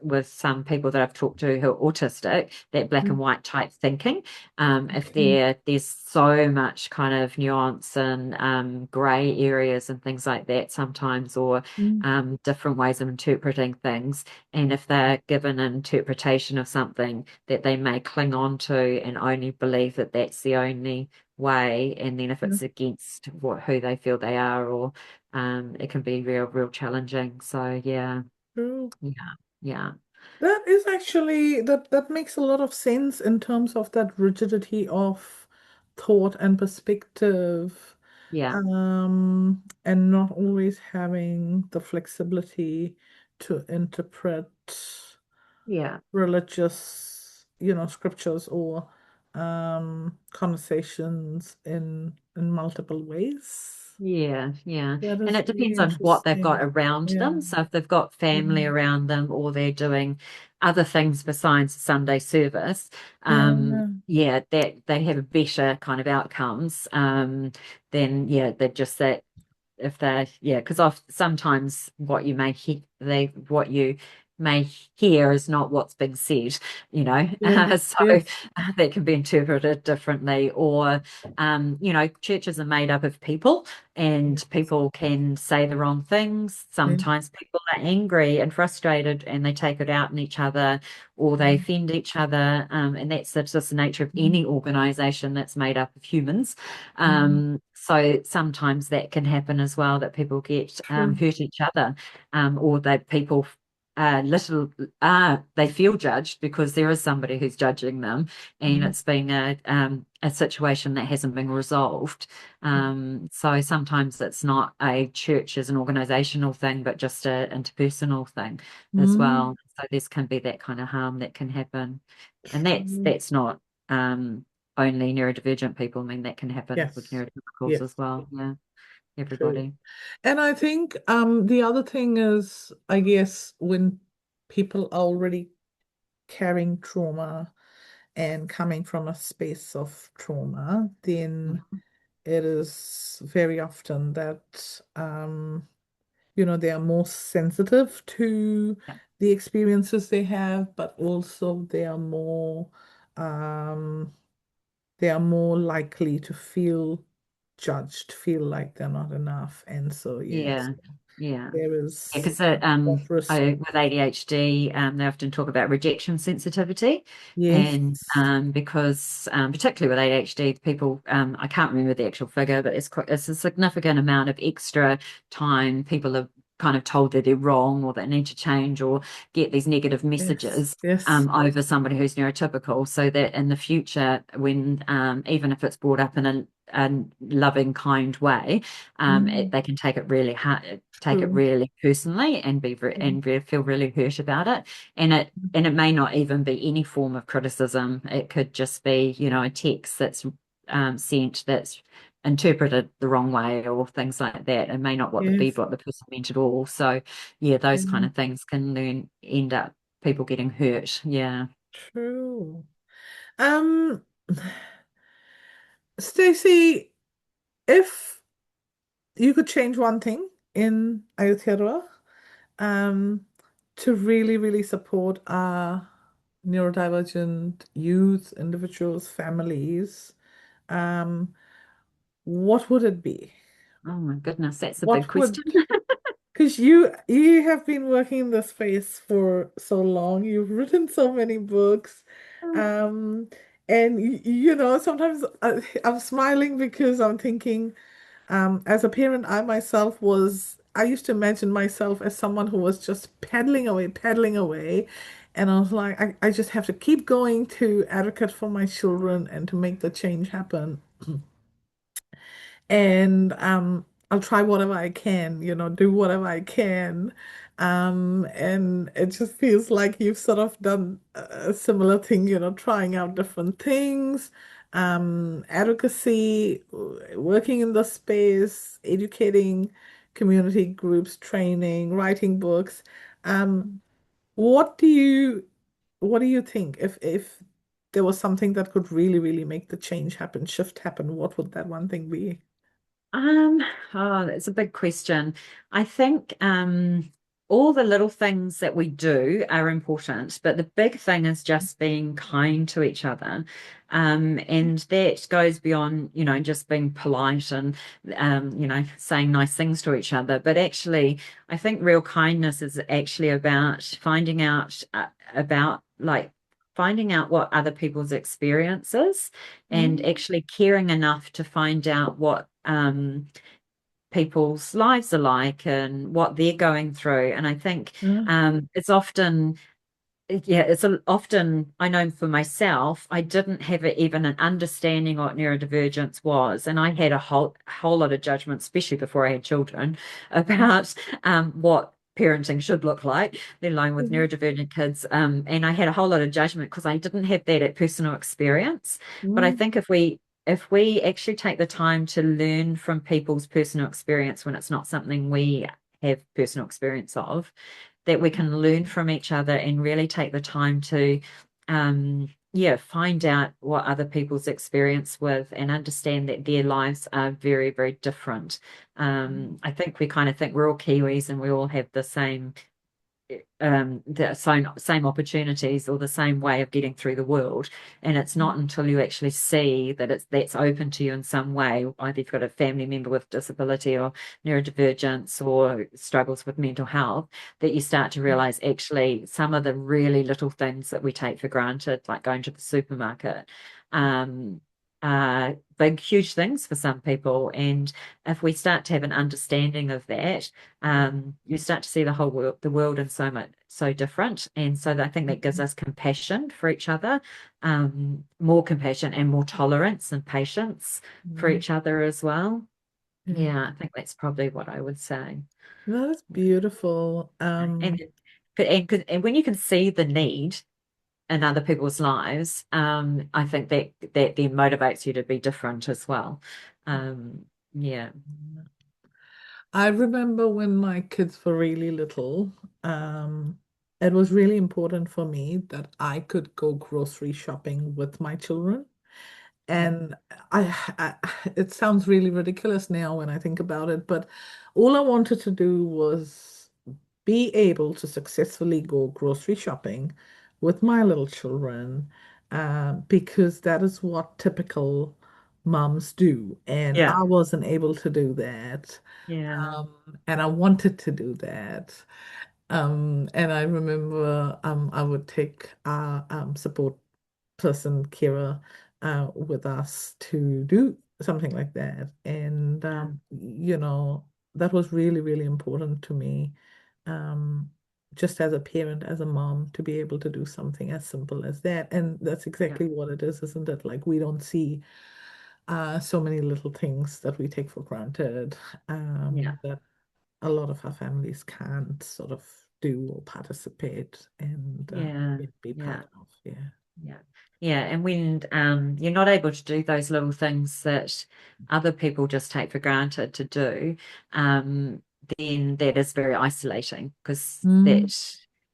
with some people that I've talked to who are autistic, that black and white type thinking. If Okay. there's so much kind of nuance and grey areas and things like that sometimes, or Mm, different ways of interpreting things. And if they're given an interpretation of something that they may cling on to and only believe that that's the only way, and then if yeah, it's against who they feel they are, or it can be real challenging. So yeah, true. yeah, yeah, That is actually that makes a lot of sense in terms of that rigidity of thought and perspective, yeah, and not always having the flexibility to interpret yeah. religious, scriptures or conversations in multiple ways. Yeah, yeah. That And is it really depends on what they've got interesting. around Yeah. them. So if they've got family Mm. around them or they're doing other things besides Sunday service, Yeah. yeah, that they have a better kind of outcomes. Then yeah, they're just that if they're yeah, because sometimes what you may hear is not what's being said, you know. Yes. So Yes. that can be interpreted differently, or churches are made up of people, and Yes. people can say the wrong things. Yes. Sometimes people are angry and frustrated, and they take it out on each other, or they Mm. offend each other, and that's just the nature of Mm. any organization that's made up of humans. Mm. So sometimes that can happen as well, that people get True. hurt each other, or that people little they feel judged because there is somebody who's judging them, and Mm. it's been a situation that hasn't been resolved. So sometimes it's not a church as an organizational thing, but just a interpersonal thing as Mm. well. So this can be that kind of harm that can happen, and True. that's not only neurodivergent people. I mean, that can happen with Yes. neurotypicals Yes. as well. Yeah, True. everybody. And I think the other thing is, I guess, when people are already carrying trauma and coming from a space of trauma, then Mhm. it is very often that they are more sensitive to Yeah. the experiences they have, but also um they are more likely to feel judged, feel like they're not enough. And so yes, Yeah, yeah. there Yeah, is because that risk. with ADHD, they often talk about rejection sensitivity, Yes. and because particularly with ADHD, people I can't remember the actual figure, but it's a significant amount of extra time people are kind of told that they're wrong or they need to change or get these negative Yes. messages Yes. over somebody who's neurotypical, so that in the future, when even if it's brought up in a loving, kind way, Mm, they can take it really hard, take it true. really personally, and feel really hurt about it. And it may not even be any form of criticism. It could just be, a text that's sent that's interpreted the wrong way or things like that. It may not be Yes. what the person meant at all. So yeah, those kind Yeah. of things can then end up people getting hurt. Yeah. True. Um, Stacey, if you could change one thing in Aotearoa, um, to really, really support our neurodivergent youth, individuals, families, um, what would it be? Oh my goodness, that's a big What would question. Because you have been working in this space for so long, you've written so many books, um, and sometimes I'm smiling because I'm thinking, as a parent, I used to imagine myself as someone who was just paddling away, and I was like, I just have to keep going to advocate for my children and to make the change happen. And I'll try whatever I can, do whatever I can. And it just feels like you've sort of done a similar thing, trying out different things, advocacy, working in the space, educating community groups, training, writing books. Um, what do you what do you think if there was something that could really, really make the change happen, shift happen, what would that one thing be? Um, oh, that's a big question. I think all the little things that we do are important, but the big thing is just being kind to each other. And that goes beyond, just being polite and, saying nice things to each other. But actually, I think real kindness is actually about finding out what other people's experiences and Mm, actually caring enough to find out what, people's lives are like and what they're going through. And I think yeah. it's often, yeah, often, I know for myself, I didn't have even an understanding what neurodivergence was. And I had a whole lot of judgment, especially before I had children, about what parenting should look like, let alone with Mhm. neurodivergent kids. And I had a whole lot of judgment because I didn't have that personal experience. But I Mm, think if we actually take the time to learn from people's personal experience when it's not something we have personal experience of, that we can learn from each other and really take the time to find out what other people's experience with and understand that their lives are very, very different. I think we kind of think we're all Kiwis and we all have the same opportunities or the same way of getting through the world. And it's not until you actually see that that's open to you in some way, either you've got a family member with disability or neurodivergence or struggles with mental health, that you start to realize actually some of the really little things that we take for granted, like going to the supermarket, um, big, huge things for some people. And if we start to have an understanding of that, you start to see the world in so different. And so I think that gives us compassion for each other, more compassion and more tolerance and patience for mm, each other as well. yeah. Yeah, I think that's probably what I would say. That is beautiful. And when you can see the need in other people's lives, I think that then motivates you to be different as well. Yeah, I remember when my kids were really little, um, it was really important for me that I could go grocery shopping with my children. And I, it sounds really ridiculous now when I think about it, but all I wanted to do was be able to successfully go grocery shopping with my little children, because that is what typical moms do. And yeah, I wasn't able to do that. yeah, And I wanted to do that. And I remember I would take our support person, Kira, with us to do something like that. And, yeah, that was really, really important to me. Um, just as a parent, as a mom, to be able to do something as simple as that. And that's yeah, exactly what it is, isn't it? Like we don't see so many little things that we take for granted, yeah, that a lot of our families can't sort of do or participate and yeah, be yeah. part of. Yeah. Yeah. Yeah. And when you're not able to do those little things that other people just take for granted to do, um, then that is very isolating because Mm,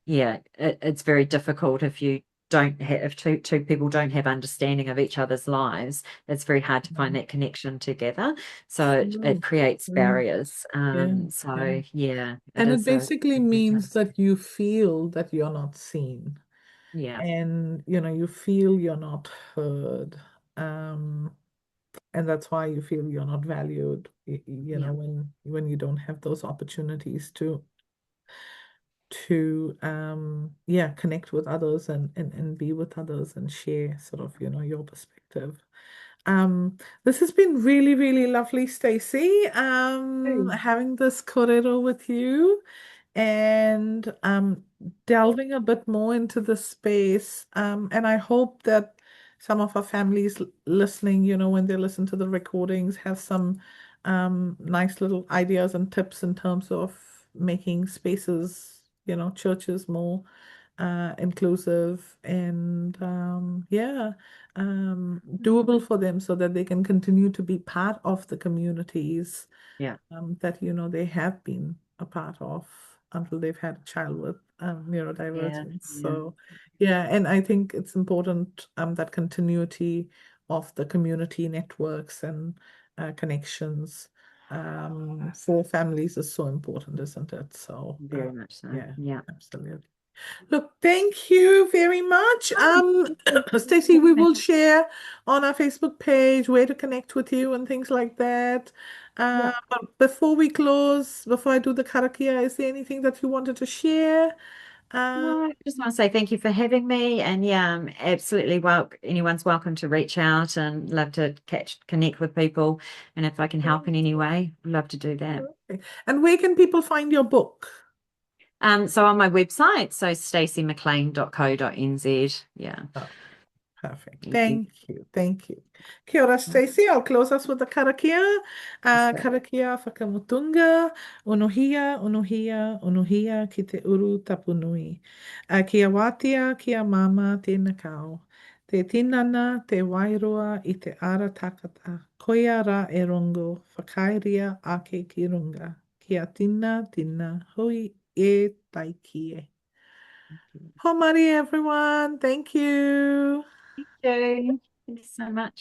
it's very difficult if you don't have if two people don't have understanding of each other's lives. It's very hard to find that connection together. So it true. creates True. barriers. Yeah. Yeah. So yeah, it And it is a basically big means task. that you feel that you're not seen, Yeah. and you feel you're not heard. Um, and that's why you feel you're not valued, Yeah. when you don't have those opportunities to yeah, connect with others and be with others and share sort of your perspective. This has been really, really lovely, Stacey, having this kōrero with you and delving a bit more into the space. And I hope that some of our families listening, when they listen to the recordings, have some nice little ideas and tips in terms of making spaces, churches more inclusive and yeah, doable for them so that they can continue to be part of the communities Yeah. that they have been a part of until they've had a child with Yeah. neurodivergence. Yeah. So yeah, and I think it's important that continuity of the community networks and connections. for families is so important, isn't it? So, Very much so. yeah, Yeah. absolutely. Look, thank you very much. Oh, Stacey, we will share on our Facebook page where to connect with you and things like that. yeah. But before we close, before I do the karakia, is there anything that you wanted to share? Uh, No, I just want to say thank you for having me. And yeah, absolutely anyone's welcome to reach out and love to connect with people. And if I can help in any way, love to do that. okay. And where can people find your book? So on my website, so stacimclean.co.nz. Yeah. Oh, perfect. Easy. Thank you. Thank you. Kia ora, Stacey. I'll close us with the karakia. Karakia whakamutunga, unuhia, unuhia, unuhia ki te uru tapunui. Kia wātia, kia mama, tēnā kau. Te tinana, te wairua i te ara takata. Koia rā e rongo, whakairia ake ki runga. Kia tina, tina, hui e taikie. Pomari, everyone. Thank you. Thank you. Thank you so much.